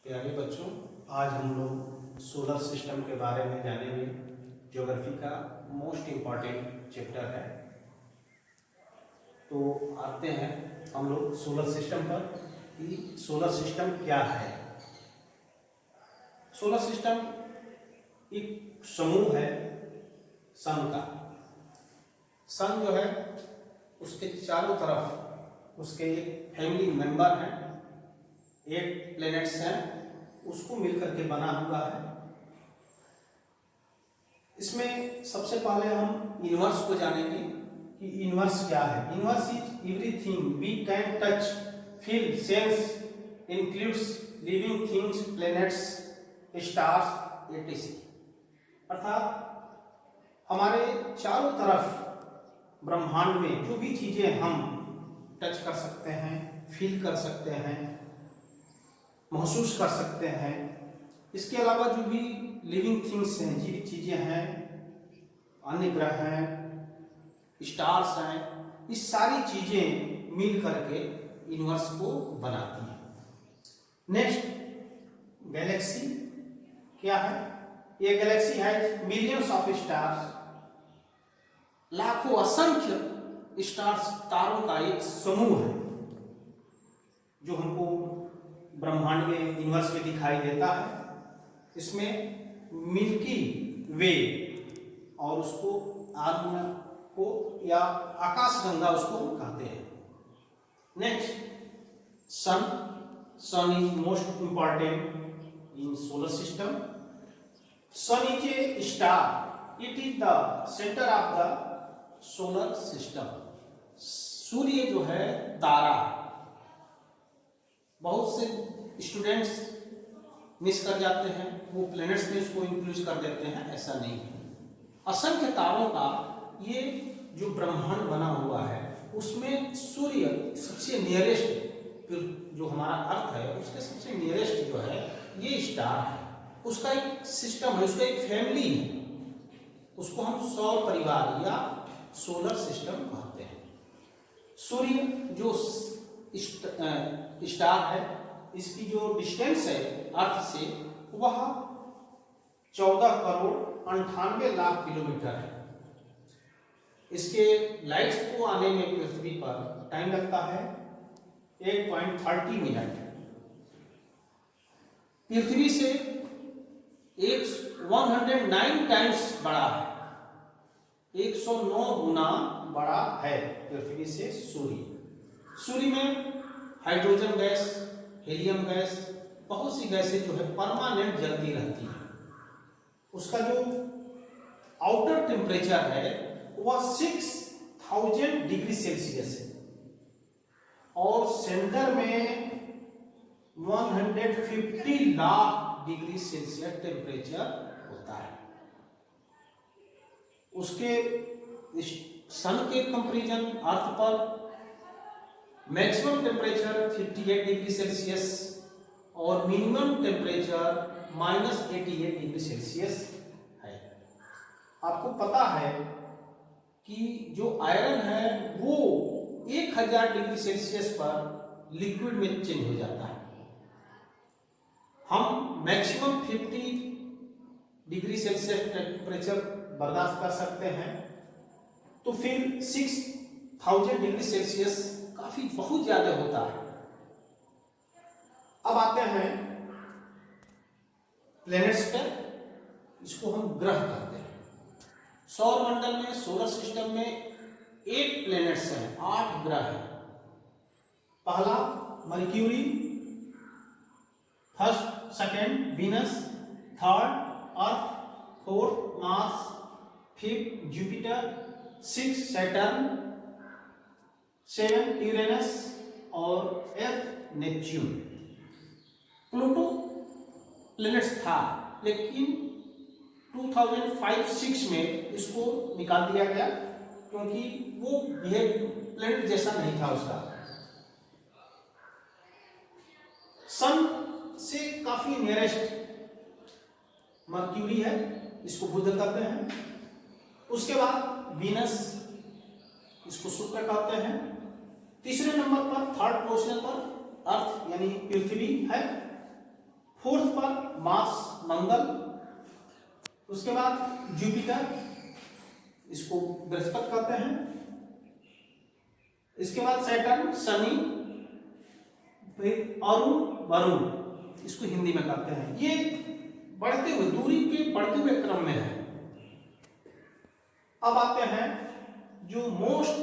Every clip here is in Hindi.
प्यारे बच्चों, आज हम लोग सोलर सिस्टम के बारे में जानेंगे। ज्योग्राफी का मोस्ट इम्पॉर्टेंट चैप्टर है। तो आते हैं हम लोग सोलर सिस्टम पर कि सोलर सिस्टम क्या है। सोलर सिस्टम एक समूह है सन का। सन जो है उसके चारों तरफ उसके फैमिली मेंबर हैं, 8 प्लैनेट्स हैं, उसको मिलकर के बना हुआ है। इसमें सबसे पहले हम यूनिवर्स को जानेंगे कि यूनिवर्स क्या है। Universe is everything we can touch, feel, sense, includes living things, planets, stars, E T C. अर्थात हमारे चारों तरफ ब्रह्मांड में जो भी चीजें हम टच कर सकते हैं, फील कर सकते हैं, महसूस कर सकते हैं, इसके अलावा जो भी लिविंग थिंग्स हैं, जीवित चीजें हैं, अन्य ग्रह हैं, स्टार्स हैं, ये सारी चीजें मिल करके यूनिवर्स को बनाती हैं। नेक्स्ट, गैलेक्सी क्या है? ये गैलेक्सी है मिलियंस ऑफ स्टार्स, लाखों असंख्य स्टार्स, तारों का एक समूह है जो हमको ब्रह्मांड में, यूनिवर्स में दिखाई देता है। इसमें मिल्की वे और उसको आत्मा को या आकाशगंगा उसको कहते हैं। Next, sun. Sun is most important in solar system. Sun is a star, it is the centre of the solar system. सूर्य जो है तारा। बहुत से स्टूडेंट्स मिस कर जाते हैं, वो प्लैनेट्स में इसको इंक्लूड कर देते हैं, ऐसा नहीं है। असंख्य तारों का ये जो ब्रह्मांड बना हुआ है उसमें सूर्य सबसे नियरेस्ट, जो हमारा अर्थ है उसके सबसे नियरेस्ट जो है ये स्टार है। उसका एक सिस्टम है, उसका एक फैमिली है, उसको हम सौर परिवार या सोलर सिस्टम कहते हैं। सूर्य जो स्टार है, इसकी जो डिस्टेंस है अर्थ से वह 14 करोड़ 98 लाख किलोमीटर है। इसके लाइट्स को आने में पृथ्वी पर टाइम लगता है 1.30 मिनट। पृथ्वी से 109 टाइम्स बड़ा है, 109 गुना बड़ा है पृथ्वी से सूर्य। सूर्य में हाइड्रोजन गैस, हीलियम गैस, बहुत सी गैसें जो है परमानेंट जलती रहती है। उसका जो आउटर टेम्परेचर है वह 6000 डिग्री सेल्सियस है और सेंटर में 150 लाख डिग्री सेल्सियस टेम्परेचर होता है। उसके सन के कंपैरिजन अर्थ पर मैक्सिमम टेम्परेचर 58 डिग्री सेल्सियस और मिनिमम टेम्परेचर -88 डिग्री सेल्सियस है। आपको पता है कि जो आयरन है वो 1000 डिग्री सेल्सियस पर लिक्विड में चेंज हो जाता है। हम मैक्सिमम 50 डिग्री सेल्सियस टेम्परेचर बर्दाश्त कर सकते हैं, तो फिर 6000 डिग्री सेल्सियस काफी बहुत ज्यादा होता है। अब आते हैं प्लैनेट्स पर, इसको हम ग्रह कहते हैं। सौर मंडल में, सोलर सिस्टम में 8 प्लैनेट्स हैं, 8 ग्रह हैं। पहला Mercury, first second Venus, third Earth, fourth Mars, fifth Jupiter, 6 Saturn, 7 Uranus और 8 नेपच्यून। प्लूटो प्लैनेट्स था, लेकिन 2005-06 में इसको निकाल दिया गया क्योंकि वो प्लैनेट जैसा नहीं था उसका। सन से काफी नियरेस्ट मर्क्यूरी है, इसको बुध कहते हैं। उसके बाद वीनस, इसको शुक्र कहते हैं। तीसरे नंबर पर, थर्ड पोजीशन पर अर्थ यानी पृथ्वी है। मार्स मंगल, उसके बाद जुपिटर, इसको बृहस्पति कहते हैं, इसके बाद सैटर्न शनि, फिर अरुण वरुण, इसको हिंदी में कहते हैं। ये बढ़ते हुए दूरी के बढ़ते हुए क्रम में है। अब आते हैं जो मोस्ट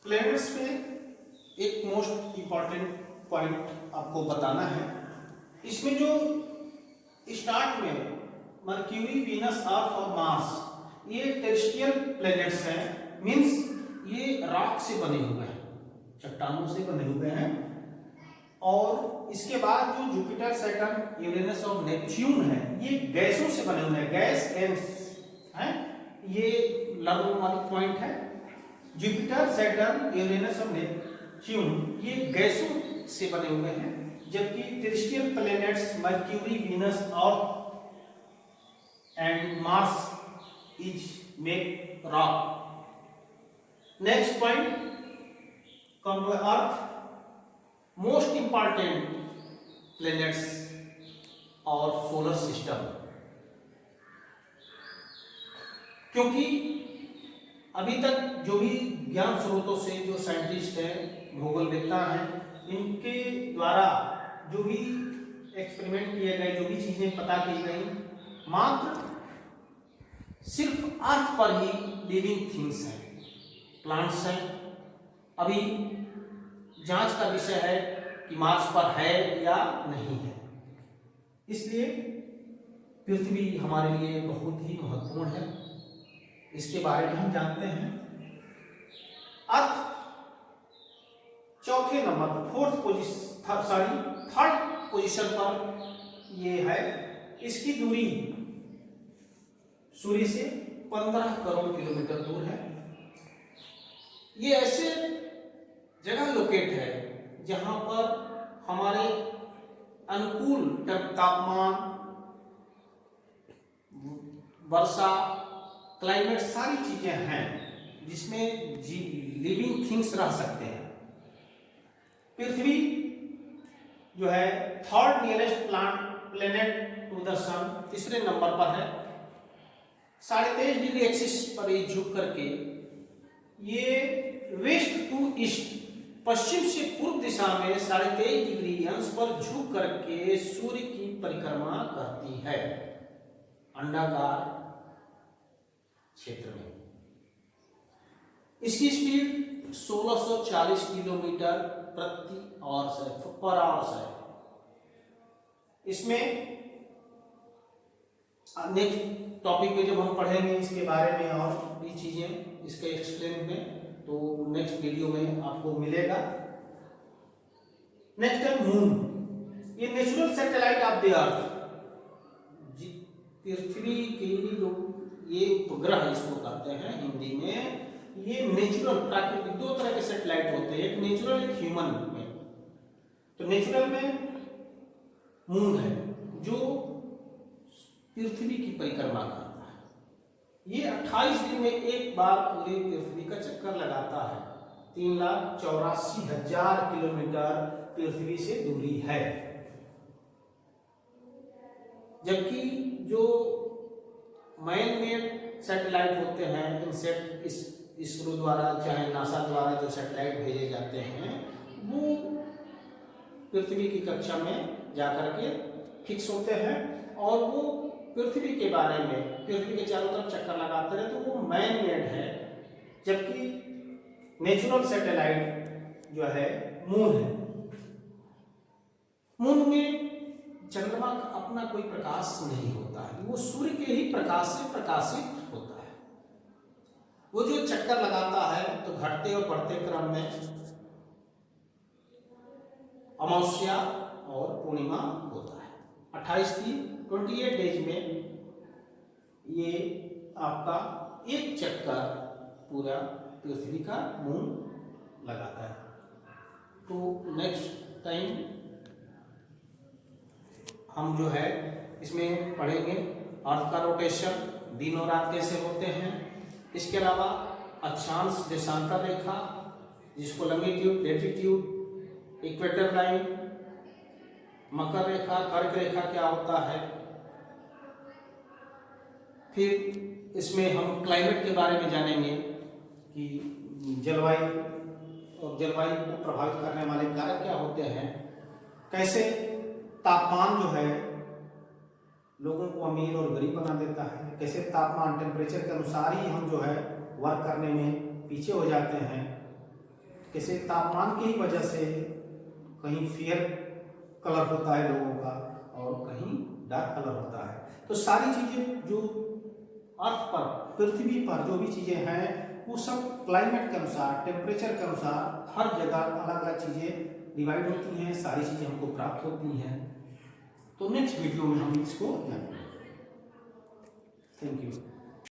प्लैनेट्स पे एक मोस्ट इंपॉर्टेंट पॉइंट आपको बताना है। इसमें जो स्टार्ट में मर्क्यूरी, वीनस, अर्थ और मार्स ये टेरेस्ट्रियल प्लैनेट्स हैं, मींस ये रॉक से बने हुए हैं, चट्टानों से बने हुए हैं। और इसके बाद जो जुपिटर, सैटर्न, यूरेनस और नेपच्यून है ये गैसों से बने हुए हैं, गैस एंड हैं, ये लगभग वाली पॉइंट है। जुपिटर, सैटर्न, यूरेनस और नेपच्यून ये गैसों से बने हुए हैं, जबकि टेरेस्ट्रियल प्लैनेट्स मर्क्यूरी, वीनस और and Mars is made rock. Next point come to earth, most important planets और सोलर सिस्टम, क्योंकि अभी तक जो भी ज्ञान स्रोतों से जो साइंटिस्ट हैं, भूगोलवेत्ता हैं, इनके द्वारा जो भी एक्सपेरिमेंट किए गए, जो भी चीजें पता की गई, मात्र सिर्फ अर्थ पर ही लिविंग थिंग्स हैं, प्लांट्स हैं। अभी जांच का विषय है कि मार्स पर है या नहीं है। इसलिए पृथ्वी हमारे लिए बहुत ही महत्वपूर्ण है, इसके बारे में हम जानते हैं। अर्थ चौथे नंबर थर्ड पोजीशन पर ये है। इसकी दूरी सूर्य से 15 करोड़ किलोमीटर दूर है। ये ऐसे जगह लोकेट है जहां पर हमारे अनुकूल तापमान, वर्षा, क्लाइमेट सारी चीजें हैं जिसमें लिविंग थिंग्स रह सकते हैं। पृथ्वी जो है third nearest planet to the sun, तीसरे नंबर पर है। 23.5 डिग्री एक्सिस पर ये झुक करके ये वेस्ट टू ईस्ट, पश्चिम से पूर्व दिशा में 23.5 डिग्री अंश पर झुक करके सूर्य की परिक्रमा करती है अंडाकार क्षेत्र में। इसकी स्पीड 1640 किलोमीटर प्रति पर आवर्स है। इसमें नेक्स्ट टॉपिक में जब हम पढ़ेंगे इसके बारे में और भी चीजें इसके एक्सप्लेन में, तो नेक्स्ट वीडियो में आपको मिलेगा। नेक्स्ट है मून। ये natural satellite of the earth, पृथ्वी की जो ये उपग्रह इसको कहते हैं हिंदी में। ये नेचुरल प्राकृतिक दो तरह के सैटेलाइट होते हैं, एक नेचुरल, एक ह्यूमन में। तो नेचुरल में मून है जो पृथ्वी की परिक्रमा करता है। ये 28 दिन में एक बार पूरी पृथ्वी का चक्कर लगाता है। 3,84,000 किलोमीटर पृथ्वी से दूरी है। जबकि जो मैन मेड सैटेलाइट होते हैं, इसरो द्वारा चाहे नासा द्वारा जो सैटेलाइट भेजे जाते हैं, वो पृथ्वी की कक्षा में जाकर के फिक्स होते हैं और वो पृथ्वी के बारे में, पृथ्वी के चारों तरफ चक्कर लगाते रहे, तो वो मैन मेड है। जबकि नेचुरल सैटेलाइट जो है मून है। मून में चंद्रमा का अपना कोई प्रकाश नहीं होता है, वो सूर्य के ही प्रकाश से प्रकाशित होता है। वो जो चक्कर लगाता है तो घटते और बढ़ते क्रम में अमावस्या और पूर्णिमा होता है। 28 डेज में ये आपका एक चक्कर पूरा पृथ्वी का मून लगाता है। तो नेक्स्ट टाइम हम जो है इसमें पढ़ेंगे अर्थ का रोटेशन, दिन और रात कैसे होते हैं। इसके अलावा अक्षांश देशांतर रेखा, जिसको लॉन्गिट्यूड, लैटिट्यूड, इक्वेटर लाइन, मकर रेखा, कर्क रेखा क्या होता है। फिर इसमें हम क्लाइमेट के बारे में जानेंगे कि जलवायु और जलवायु को प्रभावित करने वाले कारक क्या होते हैं, कैसे तापमान जो है लोगों को अमीर और गरीब बना देता है, कैसे तापमान टेम्परेचर के अनुसार ही हम जो है वर्क करने में पीछे हो जाते हैं, कैसे तापमान की ही वजह से कहीं फेयर कलर होता है लोगों का और कहीं डार्क कलर होता है। तो सारी चीज़ें जो अर्थ पर, पृथ्वी पर जो भी चीज़ें हैं वो सब क्लाइमेट के अनुसार, टेम्परेचर के अनुसार हर जगह अलग अलग चीज़ें डिवाइड होती हैं, सारी चीज़ें हमको प्राप्त होती हैं। तो नेक्स्ट वीडियो में हम इसको जानेंगे। Thank you.